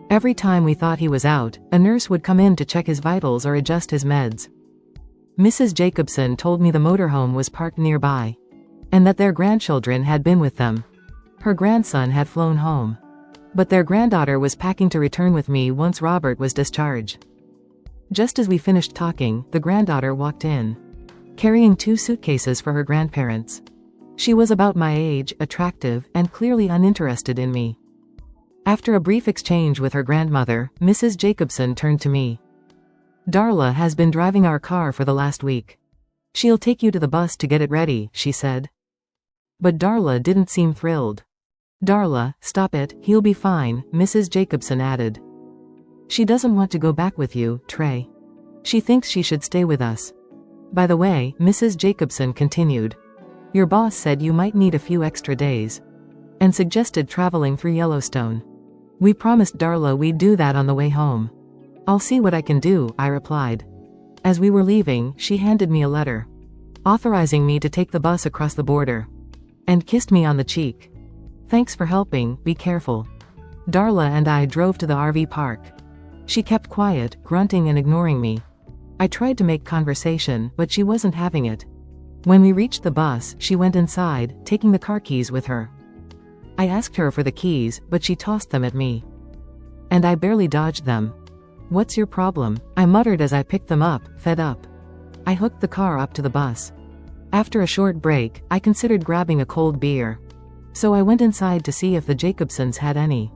Every time we thought he was out, a nurse would come in to check his vitals or adjust his meds. Mrs. Jacobson told me the motorhome was parked nearby, and that their grandchildren had been with them. Her grandson had flown home, but their granddaughter was packing to return with me once Robert was discharged. Just as we finished talking, the granddaughter walked in, carrying 2 suitcases for her grandparents. She was about my age, attractive, and clearly uninterested in me. After a brief exchange with her grandmother, Mrs. Jacobson turned to me. "Darla has been driving our car for the last week. She'll take you to the bus to get it ready," she said. But Darla didn't seem thrilled. "Darla, stop it, he'll be fine," Mrs. Jacobson added. "She doesn't want to go back with you, Trey. She thinks she should stay with us. By the way," Mrs. Jacobson continued, "your boss said you might need a few extra days, and suggested traveling through Yellowstone. We promised Darla we'd do that on the way home." "I'll see what I can do," I replied. As we were leaving, she handed me a letter, authorizing me to take the bus across the border, and kissed me on the cheek. "Thanks for helping, be careful." Darla and I drove to the RV park. She kept quiet, grunting and ignoring me. I tried to make conversation, but she wasn't having it. When we reached the bus, she went inside, taking the car keys with her. I asked her for the keys, but she tossed them at me, and I barely dodged them. "What's your problem?" I muttered as I picked them up, fed up. I hooked the car up to the bus. After a short break, I considered grabbing a cold beer, so I went inside to see if the Jacobsons had any.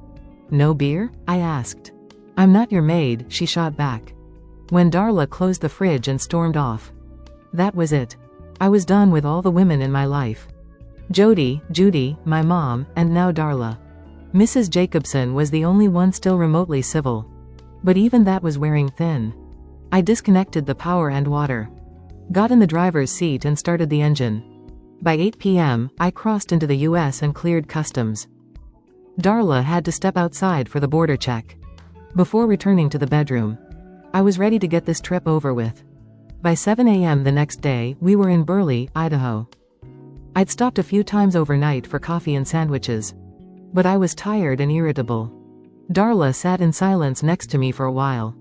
"No beer?" I asked. "I'm not your maid," she shot back, when Darla closed the fridge and stormed off. That was it. I was done with all the women in my life. Jody, Judy, my mom, and now Darla. Mrs. Jacobson was the only one still remotely civil, but even that was wearing thin. I disconnected the power and water, got in the driver's seat and started the engine. By 8 p.m., I crossed into the U.S. and cleared customs. Darla had to step outside for the border check before returning to the bedroom. I was ready to get this trip over with. By 7 a.m. the next day, we were in Burley, Idaho. I'd stopped a few times overnight for coffee and sandwiches, but I was tired and irritable. Darla sat in silence next to me for a while,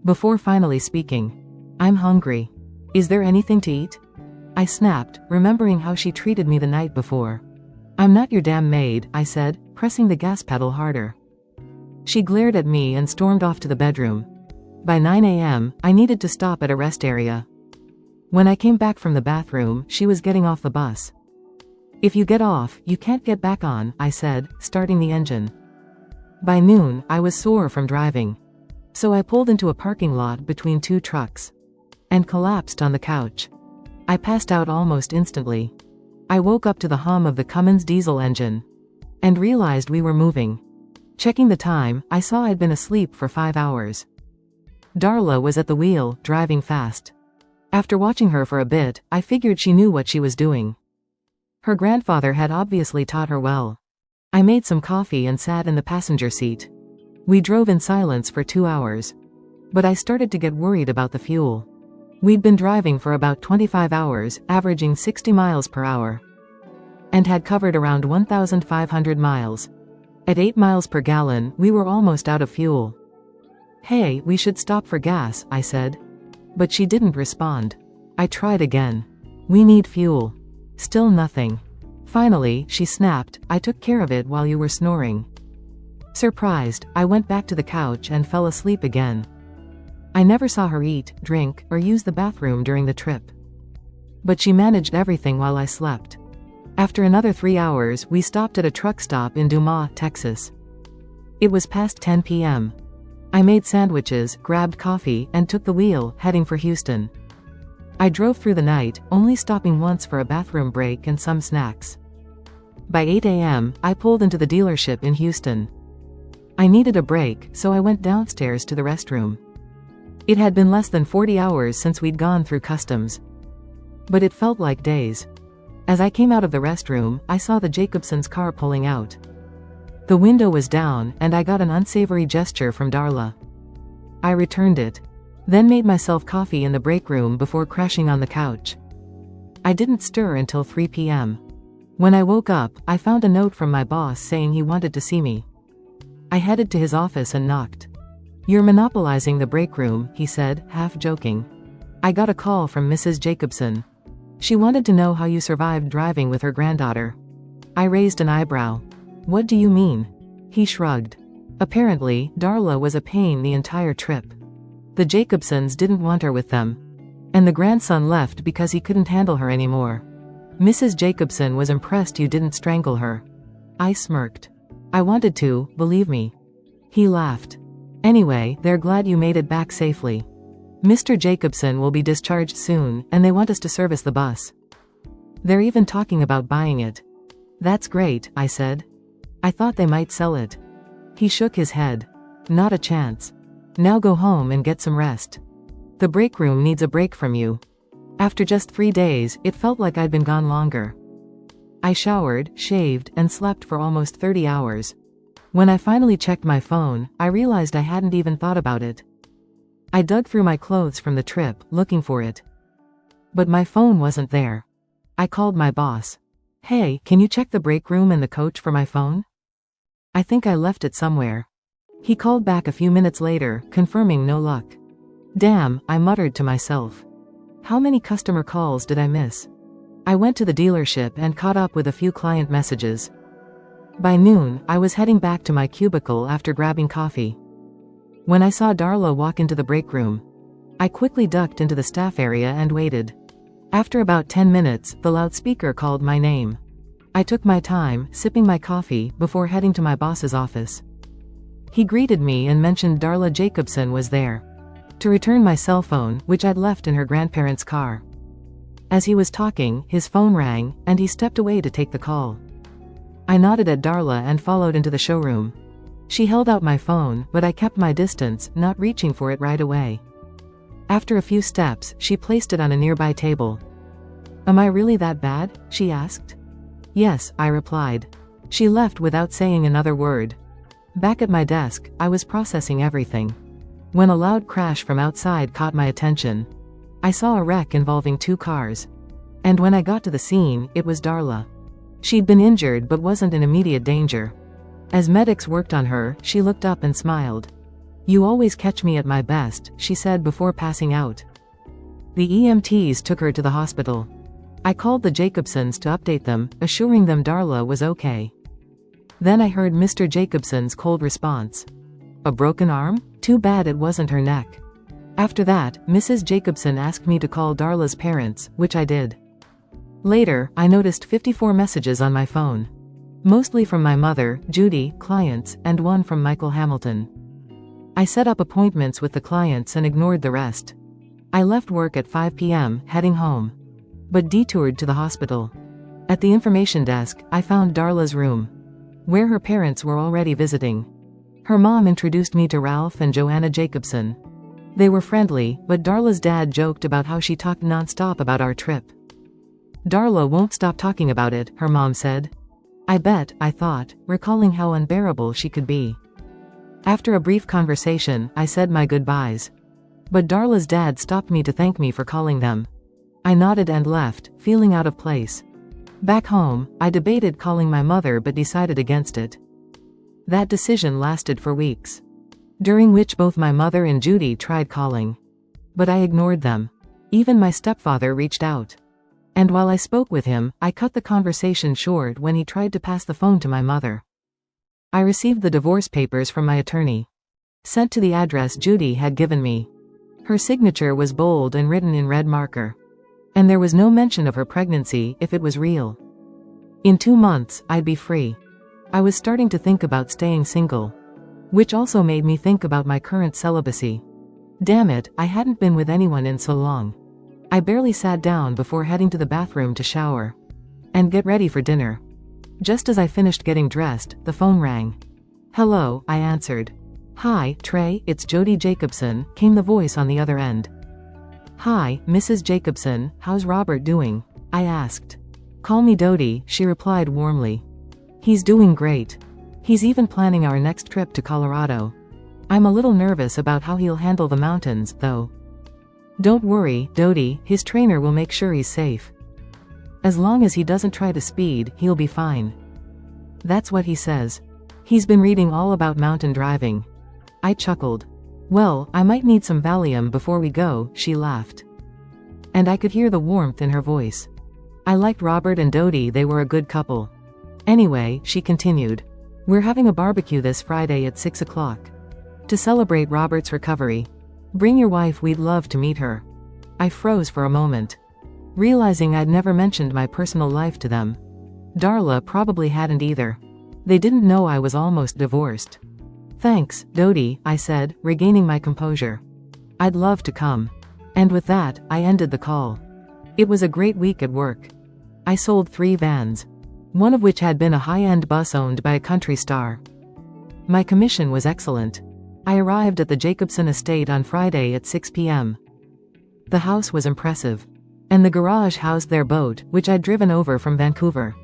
before finally speaking. "I'm hungry. Is there anything to eat?" I snapped, remembering how she treated me the night before. "I'm not your damn maid," I said, pressing the gas pedal harder. She glared at me and stormed off to the bedroom. By 9 a.m., I needed to stop at a rest area. When I came back from the bathroom, she was getting off the bus. "If you get off, you can't get back on," I said, starting the engine. By noon, I was sore from driving, so I pulled into a parking lot between 2 trucks and collapsed on the couch. I passed out almost instantly. I woke up to the hum of the Cummins diesel engine and realized we were moving. Checking the time, I saw I'd been asleep for 5 hours. Darla was at the wheel, driving fast. After watching her for a bit, I figured she knew what she was doing. Her grandfather had obviously taught her well. I made some coffee and sat in the passenger seat. We drove in silence for 2 hours, but I started to get worried about the fuel. We'd been driving for about 25 hours, averaging 60 miles per hour, and had covered around 1,500 miles. At 8 miles per gallon, we were almost out of fuel. "Hey, we should stop for gas," I said. But she didn't respond. I tried again. "We need fuel." Still nothing. Finally, she snapped, "I took care of it while you were snoring." Surprised, I went back to the couch and fell asleep again. I never saw her eat, drink, or use the bathroom during the trip, but she managed everything while I slept. After another 3 hours, we stopped at a truck stop in Dumas, Texas. It was past 10 p.m. I made sandwiches, grabbed coffee, and took the wheel, heading for Houston. I drove through the night, only stopping once for a bathroom break and some snacks. By 8 a.m., I pulled into the dealership in Houston. I needed a break, so I went downstairs to the restroom. It had been less than 40 hours since we'd gone through customs. but it felt like days. As I came out of the restroom, I saw the Jacobsons' car pulling out. The window was down, and I got an unsavory gesture from Darla. I returned it. Then made myself coffee in the break room before crashing on the couch. I didn't stir until 3 p.m. When I woke up, I found a note from my boss saying he wanted to see me. I headed to his office and knocked. "You're monopolizing the break room," he said, half joking. "I got a call from Mrs. Jacobson. She wanted to know how you survived driving with her granddaughter." I raised an eyebrow. "What do you mean?" He shrugged. Apparently, Darla was a pain the entire trip. The Jacobsons didn't want her with them. And the grandson left because he couldn't handle her anymore. Mrs. Jacobson was impressed you didn't strangle her. I smirked. "I wanted to, believe me." He laughed. "Anyway, they're glad you made it back safely. Mr. Jacobson will be discharged soon, and they want us to service the bus. They're even talking about buying it." "That's great," I said. "I thought they might sell it." He shook his head. "Not a chance. Now go home and get some rest. The break room needs a break from you." After just 3 days, it felt like I'd been gone longer. I showered, shaved, and slept for almost 30 hours. When I finally checked my phone, I realized I hadn't even thought about it. I dug through my clothes from the trip, looking for it. But my phone wasn't there. I called my boss. "Hey, can you check the break room and the coach for my phone? I think I left it somewhere." He called back a few minutes later, confirming no luck. Damn, I muttered to myself. How many customer calls did I miss? I went to the dealership and caught up with a few client messages. By noon, I was heading back to my cubicle after grabbing coffee. When I saw Darla walk into the break room, I quickly ducked into the staff area and waited. After about 10 minutes, the loudspeaker called my name. I took my time, sipping my coffee, before heading to my boss's office. He greeted me and mentioned Darla Jacobson was there to return my cell phone, which I'd left in her grandparents' car. As he was talking, his phone rang, and he stepped away to take the call. I nodded at Darla and followed into the showroom. She held out my phone, but I kept my distance, not reaching for it right away. After a few steps, she placed it on a nearby table. "Am I really that bad?" she asked. "Yes," I replied. She left without saying another word. Back at my desk, I was processing everything, when a loud crash from outside caught my attention. I saw a wreck involving 2 cars. And when I got to the scene, it was Darla. She'd been injured but wasn't in immediate danger. As medics worked on her, she looked up and smiled. "You always catch me at my best," she said before passing out. The EMTs took her to the hospital. I called the Jacobsons to update them, assuring them Darla was okay. Then I heard Mr. Jacobson's cold response. "A broken arm? Too bad it wasn't her neck." After that, Mrs. Jacobson asked me to call Darla's parents, which I did. Later, I noticed 54 messages on my phone. Mostly from my mother, Judy, clients, and one from Michael Hamilton. I set up appointments with the clients and ignored the rest. I left work at 5 p.m., heading home, but detoured to the hospital. At the information desk, I found Darla's room, where her parents were already visiting. Her mom introduced me to Ralph and Joanna Jacobson. They were friendly, but Darla's dad joked about how she talked non-stop about our trip. "Darla won't stop talking about it," her mom said. "I bet," I thought, recalling how unbearable she could be. After a brief conversation, I said my goodbyes. But Darla's dad stopped me to thank me for calling them. I nodded and left, feeling out of place. Back home, I debated calling my mother but decided against it. That decision lasted for weeks, during which both my mother and Judy tried calling. But I ignored them. Even my stepfather reached out. And while I spoke with him, I cut the conversation short when he tried to pass the phone to my mother. I received the divorce papers from my attorney, sent to the address Judy had given me. Her signature was bold and written in red marker. And there was no mention of her pregnancy if it was real. In 2 months, I'd be free. I was starting to think about staying single, which also made me think about my current celibacy. Damn it, I hadn't been with anyone in so long. I barely sat down before heading to the bathroom to shower and get ready for dinner. Just as I finished getting dressed, the phone rang. "Hello," I answered. "Hi, Trey, it's Jody Jacobson," came the voice on the other end. "Hi, Mrs. Jacobson, how's Robert doing?" I asked. "Call me Dodie," she replied warmly. "He's doing great. He's even planning our next trip to Colorado. I'm a little nervous about how he'll handle the mountains, though." "Don't worry, Dodie, his trainer will make sure he's safe. As long as he doesn't try to speed, he'll be fine." That's what he says. He's been reading all about mountain driving. I chuckled. "Well, I might need some Valium before we go," she laughed. And I could hear the warmth in her voice. I liked Robert and Dodie, they were a good couple. "Anyway," she continued, "we're having a barbecue this Friday at 6 o'clock. To celebrate Robert's recovery. Bring your wife, we'd love to meet her." I froze for a moment, realizing I'd never mentioned my personal life to them. Darla probably hadn't either. They didn't know I was almost divorced. "Thanks, Dodie," I said, regaining my composure. "I'd love to come." And with that, I ended the call. It was a great week at work. I sold 3 vans, one of which had been a high-end bus owned by a country star. My commission was excellent. I arrived at the Jacobson estate on Friday at 6 p.m. The house was impressive, and the garage housed their boat, which I'd driven over from Vancouver.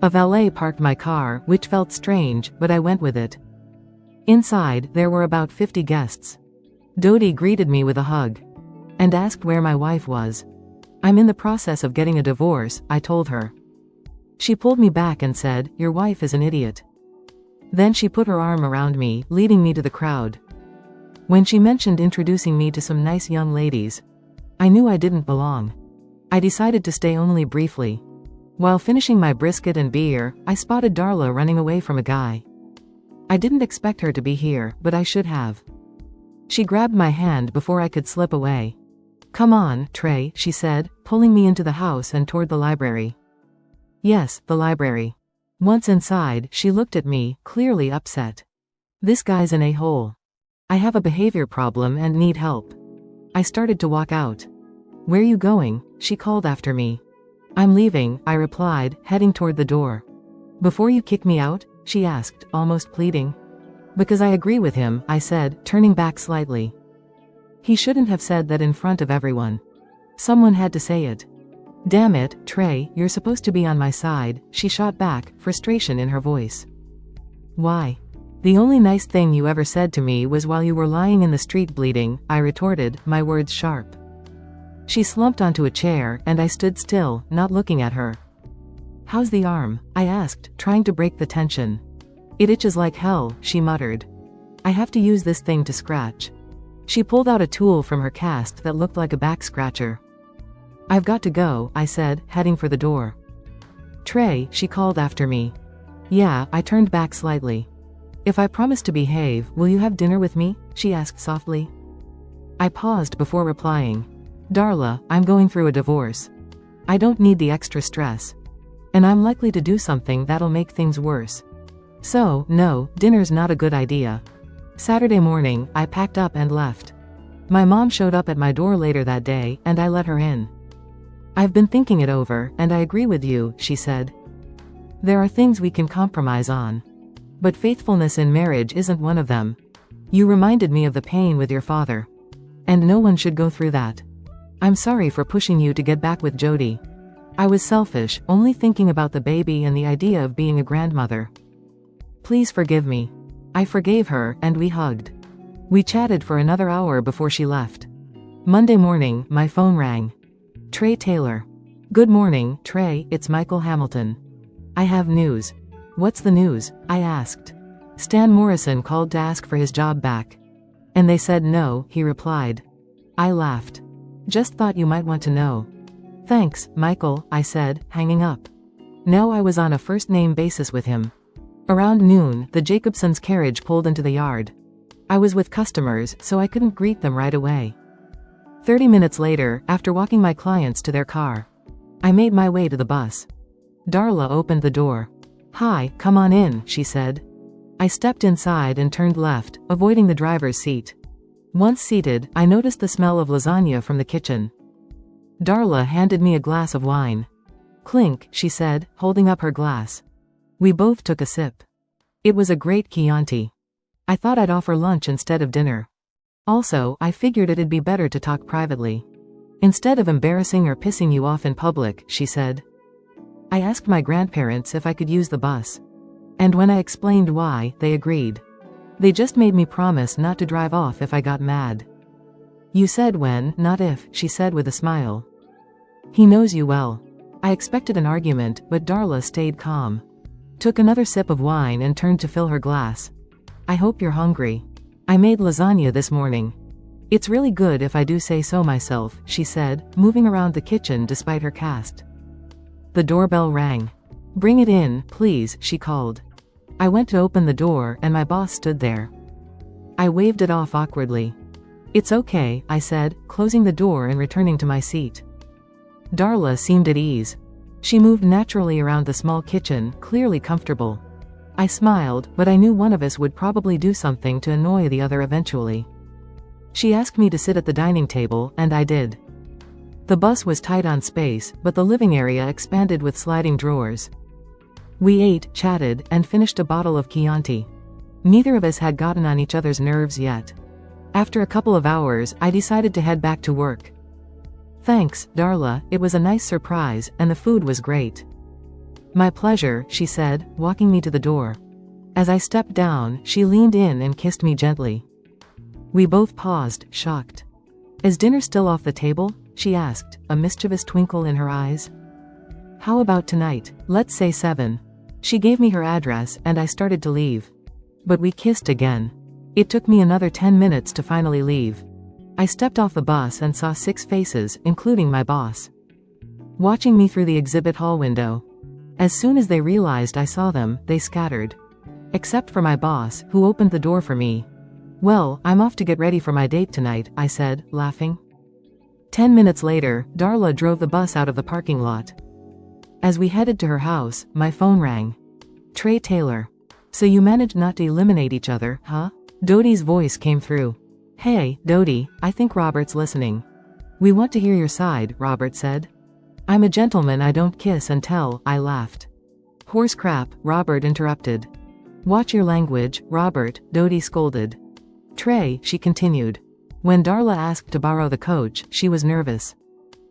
A valet parked my car, which felt strange, but I went with it. Inside, there were about 50 guests. Dodie greeted me with a hug and asked where my wife was. "I'm in the process of getting a divorce," I told her. She pulled me back and said, "Your wife is an idiot." Then she put her arm around me, leading me to the crowd. When she mentioned introducing me to some nice young ladies, I knew I didn't belong. I decided to stay only briefly. While finishing my brisket and beer, I spotted Darla running away from a guy. I didn't expect her to be here, but I should have. She grabbed my hand before I could slip away. "Come on, Trey," she said, pulling me into the house and toward the library. Yes, the library. Once inside, she looked at me, clearly upset. "This guy's an a-hole. I have a behavior problem and need help." I started to walk out. "Where you going?" she called after me. "I'm leaving," I replied, heading toward the door. "Before you kick me out?" she asked, almost pleading. "Because I agree with him," I said, turning back slightly. He shouldn't have said that in front of everyone. Someone had to say it. "Damn it, Trey, you're supposed to be on my side," she shot back, frustration in her voice. "Why? The only nice thing you ever said to me was while you were lying in the street bleeding," I retorted, my words sharp. She slumped onto a chair, and I stood still, not looking at her. "How's the arm?" I asked, trying to break the tension. "It itches like hell," she muttered. "I have to use this thing to scratch." She pulled out a tool from her cast that looked like a back scratcher. "I've got to go," I said, heading for the door. "Trey," she called after me. "Yeah," I turned back slightly. "If I promise to behave, will you have dinner with me?" she asked softly. I paused before replying. "Darla, I'm going through a divorce. I don't need the extra stress. And I'm likely to do something that'll make things worse. So, no, dinner's not a good idea." Saturday morning, I packed up and left. My mom showed up at my door later that day, and I let her in. "I've been thinking it over, and I agree with you," she said. "There are things we can compromise on. But faithfulness in marriage isn't one of them. You reminded me of the pain with your father. And no one should go through that. I'm sorry for pushing you to get back with Jody. I was selfish, only thinking about the baby and the idea of being a grandmother. Please forgive me." I forgave her, and we hugged. We chatted for another hour before she left. Monday morning, my phone rang. "Trey Taylor." "Good morning, Trey, it's Michael Hamilton. I have news." "What's the news?" I asked. "Stan Morrison called to ask for his job back. And they said no," he replied. I laughed. "Just thought you might want to know." "Thanks, Michael," I said, hanging up. Now I was on a first-name basis with him. Around noon, the Jacobsons' carriage pulled into the yard. I was with customers, so I couldn't greet them right away. 30 minutes later, after walking my clients to their car, I made my way to the bus. Darla opened the door. "Hi, come on in," she said. I stepped inside and turned left, avoiding the driver's seat. Once seated, I noticed the smell of lasagna from the kitchen. Darla handed me a glass of wine. "Clink," she said, holding up her glass. We both took a sip. It was a great Chianti. I thought I'd offer lunch instead of dinner. Also, I figured it'd be better to talk privately. Instead of embarrassing or pissing you off in public, she said. I asked my grandparents if I could use the bus. And when I explained why, they agreed. They just made me promise not to drive off if I got mad. You said when, not if, she said with a smile. He knows you well. I expected an argument, but Darla stayed calm. Took another sip of wine and turned to fill her glass. I hope you're hungry. I made lasagna this morning. It's really good if I do say so myself, she said, moving around the kitchen despite her cast. The doorbell rang. Bring it in, please, she called. I went to open the door and my boss stood there. I waved it off awkwardly. It's okay, I said, closing the door and returning to my seat. Darla seemed at ease. She moved naturally around the small kitchen, clearly comfortable. I smiled, but I knew one of us would probably do something to annoy the other eventually. She asked me to sit at the dining table, and I did. The bus was tight on space, but the living area expanded with sliding drawers. We ate, chatted, and finished a bottle of Chianti. Neither of us had gotten on each other's nerves yet. After a couple of hours, I decided to head back to work. Thanks, Darla, it was a nice surprise, and the food was great. My pleasure, she said, walking me to the door. As I stepped down, she leaned in and kissed me gently. We both paused, shocked. Is dinner still off the table? She asked, a mischievous twinkle in her eyes. How about tonight? Let's say 7. She gave me her address, and I started to leave. But we kissed again. It took me another 10 minutes to finally leave. I stepped off the bus and saw 6 faces, including my boss, watching me through the exhibit hall window. As soon as they realized I saw them, they scattered. Except for my boss, who opened the door for me. Well, I'm off to get ready for my date tonight, I said, laughing. 10 minutes later, Darla drove the bus out of the parking lot. As we headed to her house, my phone rang. Trey Taylor. So you managed not to eliminate each other, huh? Dodie's voice came through. Hey, Dodie, I think Robert's listening. We want to hear your side, Robert said. I'm a gentleman, I don't kiss and tell, I laughed. Horse crap, Robert interrupted. Watch your language, Robert, Dodie scolded. Trey, she continued. When Darla asked to borrow the coach, she was nervous.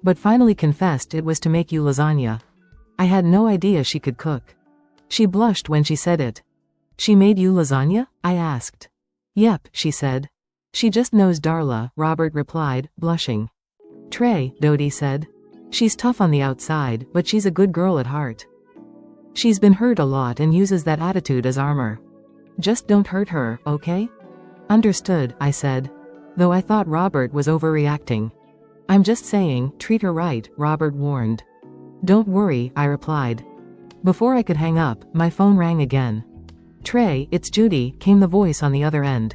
But finally confessed it was to make you lasagna. I had no idea she could cook. She blushed when she said it. She made you lasagna? I asked. Yep, she said. She just knows Darla, Robert replied, blushing. Trey, Dodie said. She's tough on the outside, but she's a good girl at heart. She's been hurt a lot and uses that attitude as armor. Just don't hurt her, okay? Understood, I said. Though I thought Robert was overreacting. I'm just saying, treat her right, Robert warned. Don't worry, I replied. Before I could hang up, my phone rang again. Trey, it's Judy, came the voice on the other end.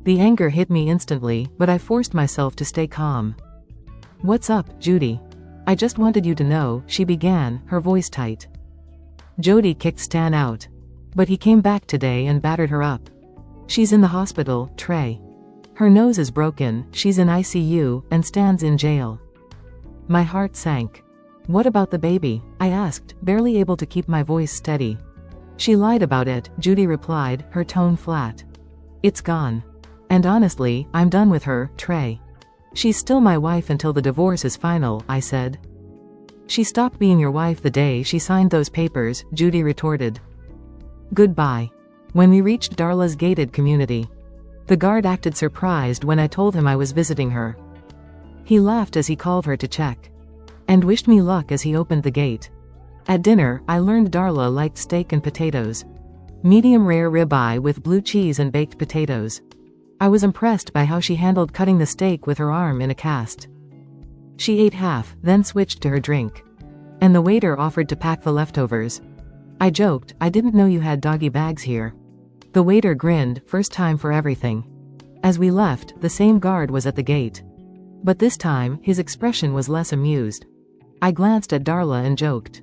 The anger hit me instantly, but I forced myself to stay calm. What's up, Judy? I just wanted you to know, she began, her voice tight. Jody kicked Stan out. But he came back today and battered her up. She's in the hospital, Trey. Her nose is broken, she's in ICU, and Stan's in jail. My heart sank. What about the baby? I asked, barely able to keep my voice steady. She lied about it, Judy replied, her tone flat. It's gone. And honestly, I'm done with her, Trey. She's still my wife until the divorce is final, I said. She stopped being your wife the day she signed those papers, Judy retorted. Goodbye. When we reached Darla's gated community. The guard acted surprised when I told him I was visiting her. He laughed as he called her to check. And wished me luck as he opened the gate. At dinner, I learned Darla liked steak and potatoes. Medium rare ribeye with blue cheese and baked potatoes. I was impressed by how she handled cutting the steak with her arm in a cast. She ate half, then switched to her drink. And the waiter offered to pack the leftovers. I joked, I didn't know you had doggy bags here. The waiter grinned, first time for everything. As we left, the same guard was at the gate. But this time, his expression was less amused. I glanced at Darla and joked.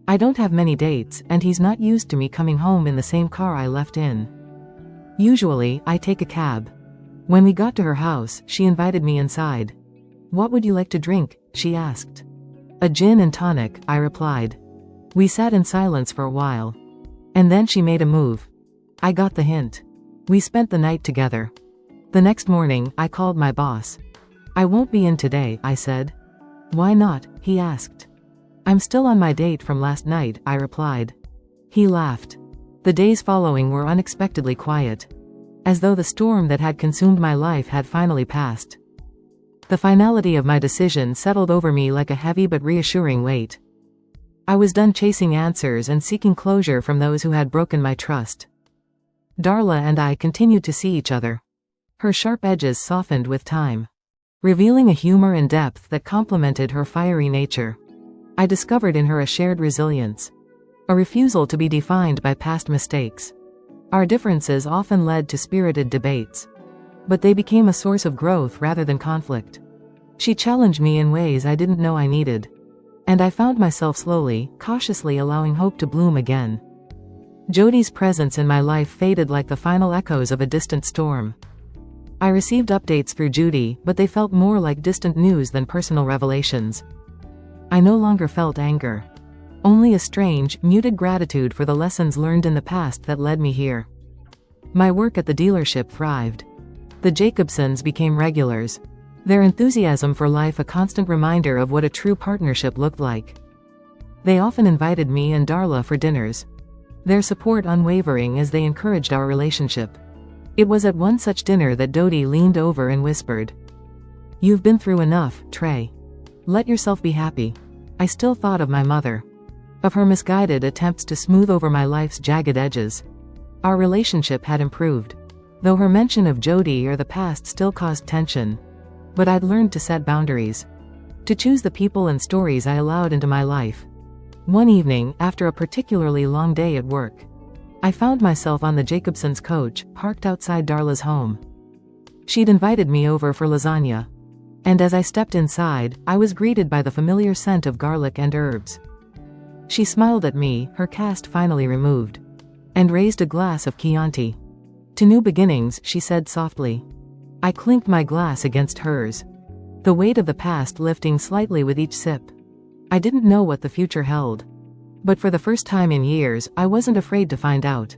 I don't have many dates, and he's not used to me coming home in the same car I left in. Usually, I take a cab. When we got to her house, she invited me inside. What would you like to drink? She asked. A gin and tonic, I replied. We sat in silence for a while. And then she made a move. I got the hint. We spent the night together. The next morning, I called my boss. "I won't be in today," I said. "Why not?" he asked. "I'm still on my date from last night," I replied. He laughed. The days following were unexpectedly quiet, as though the storm that had consumed my life had finally passed. The finality of my decision settled over me like a heavy but reassuring weight. I was done chasing answers and seeking closure from those who had broken my trust. Darla and I continued to see each other. Her sharp edges softened with time, revealing a humor and depth that complemented her fiery nature. I discovered in her a shared resilience, a refusal to be defined by past mistakes. Our differences often led to spirited debates, but they became a source of growth rather than conflict. She challenged me in ways I didn't know I needed, and I found myself slowly, cautiously allowing hope to bloom again. Jodi's presence in my life faded like the final echoes of a distant storm. I received updates through Judy, but they felt more like distant news than personal revelations. I no longer felt anger, only a strange, muted gratitude for the lessons learned in the past that led me here. My work at the dealership thrived. The Jacobsons became regulars, their enthusiasm for life a constant reminder of what a true partnership looked like. They often invited me and Darla for dinners, their support unwavering as they encouraged our relationship. It was at one such dinner that Dodi leaned over and whispered, "You've been through enough, Trey. Let yourself be happy." I still thought of my mother, of her misguided attempts to smooth over my life's jagged edges. Our relationship had improved, though her mention of Jodi or the past still caused tension. But I'd learned to set boundaries, to choose the people and stories I allowed into my life. One evening, after a particularly long day at work, I found myself on the Jacobsons' coach, parked outside Darla's home. She'd invited me over for lasagna, and as I stepped inside, I was greeted by the familiar scent of garlic and herbs. She smiled at me, her cast finally removed, and raised a glass of Chianti. "To new beginnings," she said softly. I clinked my glass against hers, the weight of the past lifting slightly with each sip. I didn't know what the future held, but for the first time in years, I wasn't afraid to find out.